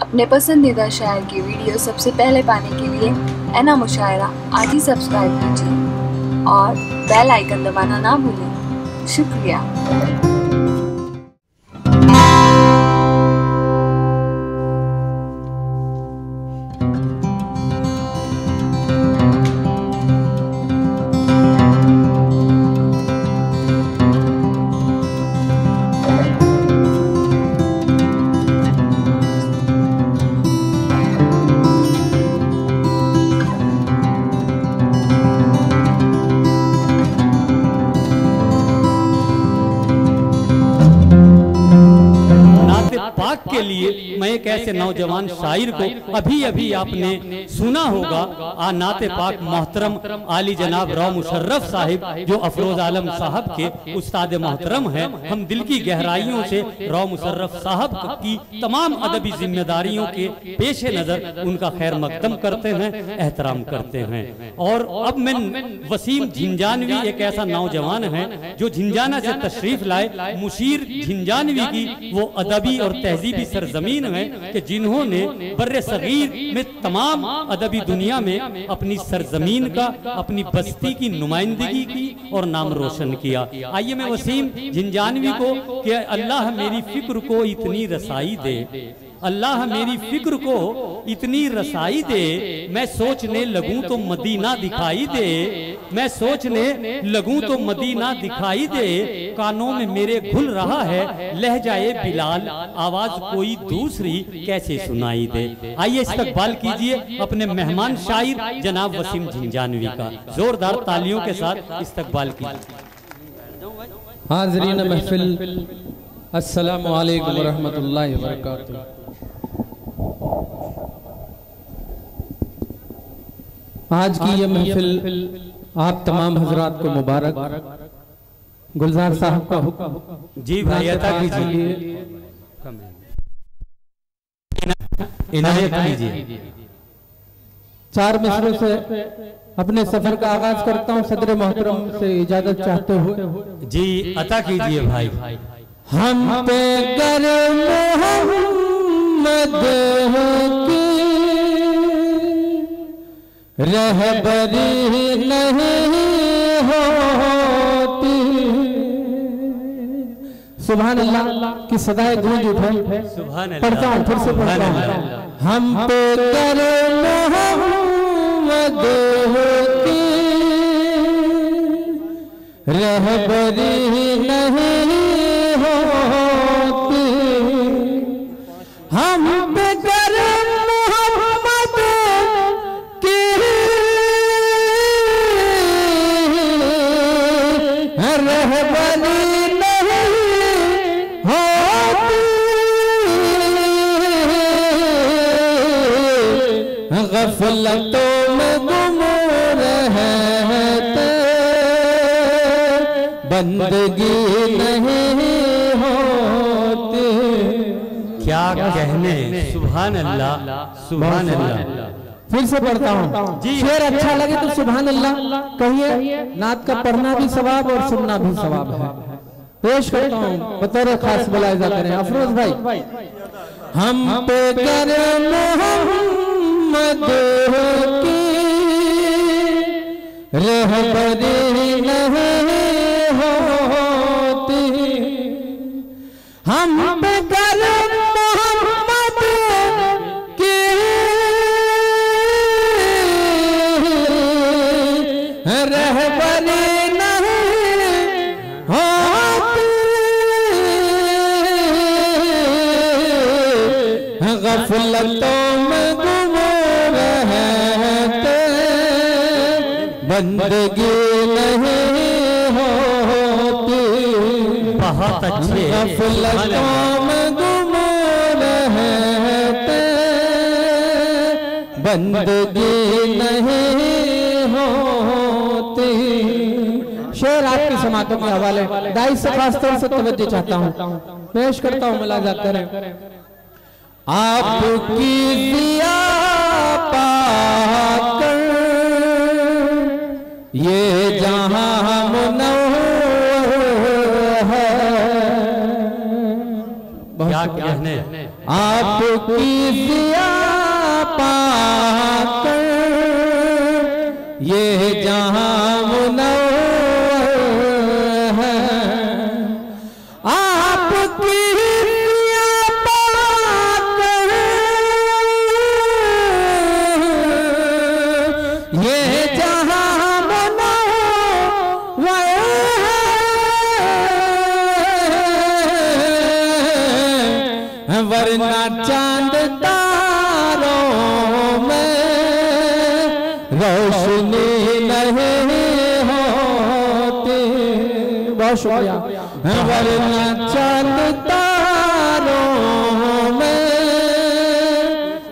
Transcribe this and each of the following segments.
अपने पसंदीदा शायर की वीडियो सबसे पहले पाने के लिए एना मुशायरा आज ही सब्सक्राइब कीजिए और बेल आइकन दबाना ना भूलें। शुक्रिया। पाक के लिए मैं एक ऐसे नौजवान शायर को अभी अभी आपने सुना होगा। नाते पाक मोहतरम आली जनाब रौ मुशर्रफ साहिब जो अफरोज आलम साहब के उस्ताद मोहतरम हैं, हम दिल की गहराइयों से रौ मुशर्रफ साहब की तमाम अदबी जिम्मेदारियों के पेश नजर उनका खैर मकदम करते हैं, एहतराम करते हैं। और अब मैं वसीम झिंझानवी एक ऐसा नौजवान है जो झिंझाना से तशरीफ लाए। मुशीर झिंझानवी की वो अदबी और तहजीबी सरजमीन है कि जिन्होंने बर्रे सगीर में तमाम अदबी दुनिया में अपनी सरजमीन का, अपनी बस्ती की नुमाइंदगी की और नाम रोशन किया। आइए मैं वसीम झिंझानवी को कि अल्लाह मेरी फिक्र को इतनी रसाई दे, अल्लाह मेरी फिक्र को इतनी रसाई दे, मैं सोचने लगूं तो मदीना दिखाई दे, मैं सोचने लगूं तो मदीना दिखाई दे, कानों में मेरे घुल रहा है लहजाए बिलाल, आवाज कोई दूसरी कैसे सुनाई दे। आइए इस्तकबाल कीजिए अपने मेहमान शायर जनाब वसीम झिंझानवी का, जोरदार तालियों के साथ इस्तकबाल कीजिए। हाज़रीन महफिल, अस्सलामु अलैकुम व रहमतुल्लाहि व बरकातुहू। आज की ये महफिल आप तमाम हजरात को मुबारक। गुलजार साहब का हुक्म जी भाई अता कीजिए, इनायत कीजिए। 4 मिसरों से अपने सफर का आगाज करता हूँ सदर मोहतरम से इजाजत चाहते हुए। जी अता कीजिए भाई। हम पे गर मोहम्मद की रहबरी नहीं होती। सुभान अल्लाह की सदाएं गूंज उठे। पढ़ता हूँ, फिर से पढ़ता हूँ। हम पे गर मोहम्मद की रहबरी नहीं होती। हम पे गर मोहम्मद की रहबरी नहीं होती। गफलतों में गुम रहते, बंदगी नहीं होती। क्या कहने, सुभान अल्लाह, सुभान अल्लाह। फिर से पढ़ता हूँ जी। शेर अच्छा लगे तो सुभान अल्लाह कहिए। नात का पढ़ना भी सवाब और सुनना भी सवाब है। पेश करता हूँ बतौर खास बुलाया करें अफरोज भाई। हम पे गर मोहम्मद की रहबरी नहीं होती। हम पे गर मोहम्मद की रहबरी नहीं होती। गफलतों में गुम रहते, बंदगी नहीं होती। बहुत अच्छे। गफलतों में गुम रहते, बंदगी नहीं होती। शेर आपकी समातों के हवाले दाई से खास तौर से तवज्जो चाहता हूँ, पेश करता हूँ, मुलाजा करें। आपकी दिया पाकर ये जहां मुनव्वर है। क्या कहने, आपकी ज़िया पाकर ये जहां मुनव्वर है। आपकी ज़िया पाकर ये जहां मुनव्वर है। वरना चांद तारों में रोशनी नहीं होती। बहुत शुक्रिया। वरना चांद तारों में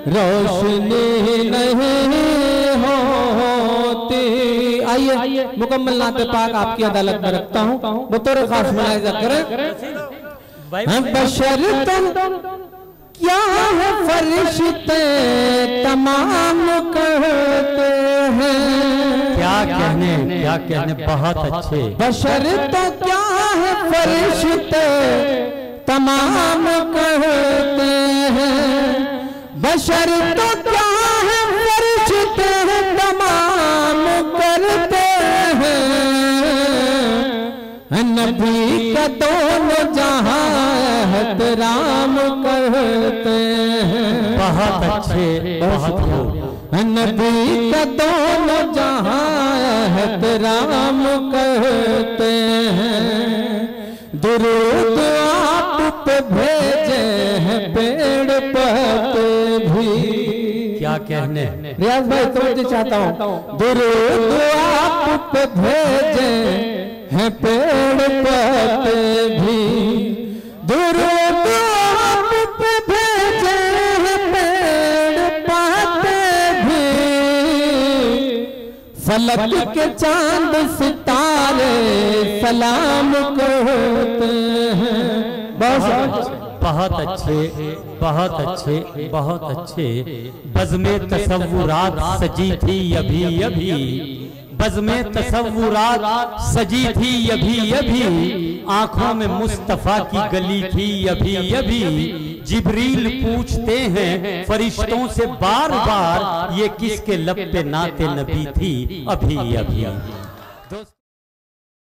रोशनी नहीं होती। आइए मुकम्मल नाते पाक आपकी अदालत में रखता हूँ, बतौर खास मुलाहिजा करें। बशर तुम क्या है फरिश्ते तमाम कहते हैं। क्या कहने बहुत अच्छे। बशर तो क्या है फरिश्ते तमाम कहते हैं। बशर तो क्या है फरिश्ते तमाम करते हैं। नबी का दोनों जहां एहतराम करते हैं। बहुत अच्छे, बहुत खूब। नबी का दोनों जहां एहतराम करते हैं। दुरूद आप पे भेजे हैं पेड़ पत्ते भी। क्या कहने। रियाज भाई समझना चाहता हूँ। दुरूद आप पे भेजे हैं पेड़ पत्ते भी। दुरूद आप पे भेजे हैं पेड़ पत्ते भी। फलक के चांद सितारे सलाम कहते हैं। बहुत अच्छे, बहुत अच्छे, बहुत अच्छे। बज़्मे तसव्वुरात सजी थी अभी अभी। बज़्मे तसव्वुरात सजी थी अभी अभी। आंखों में मुस्तफा की गली थी अभी अभी। जिब्रील पूछते हैं फरिश्तों से बार बार, ये किसके लब पे नाते नबी थी अभी अभी।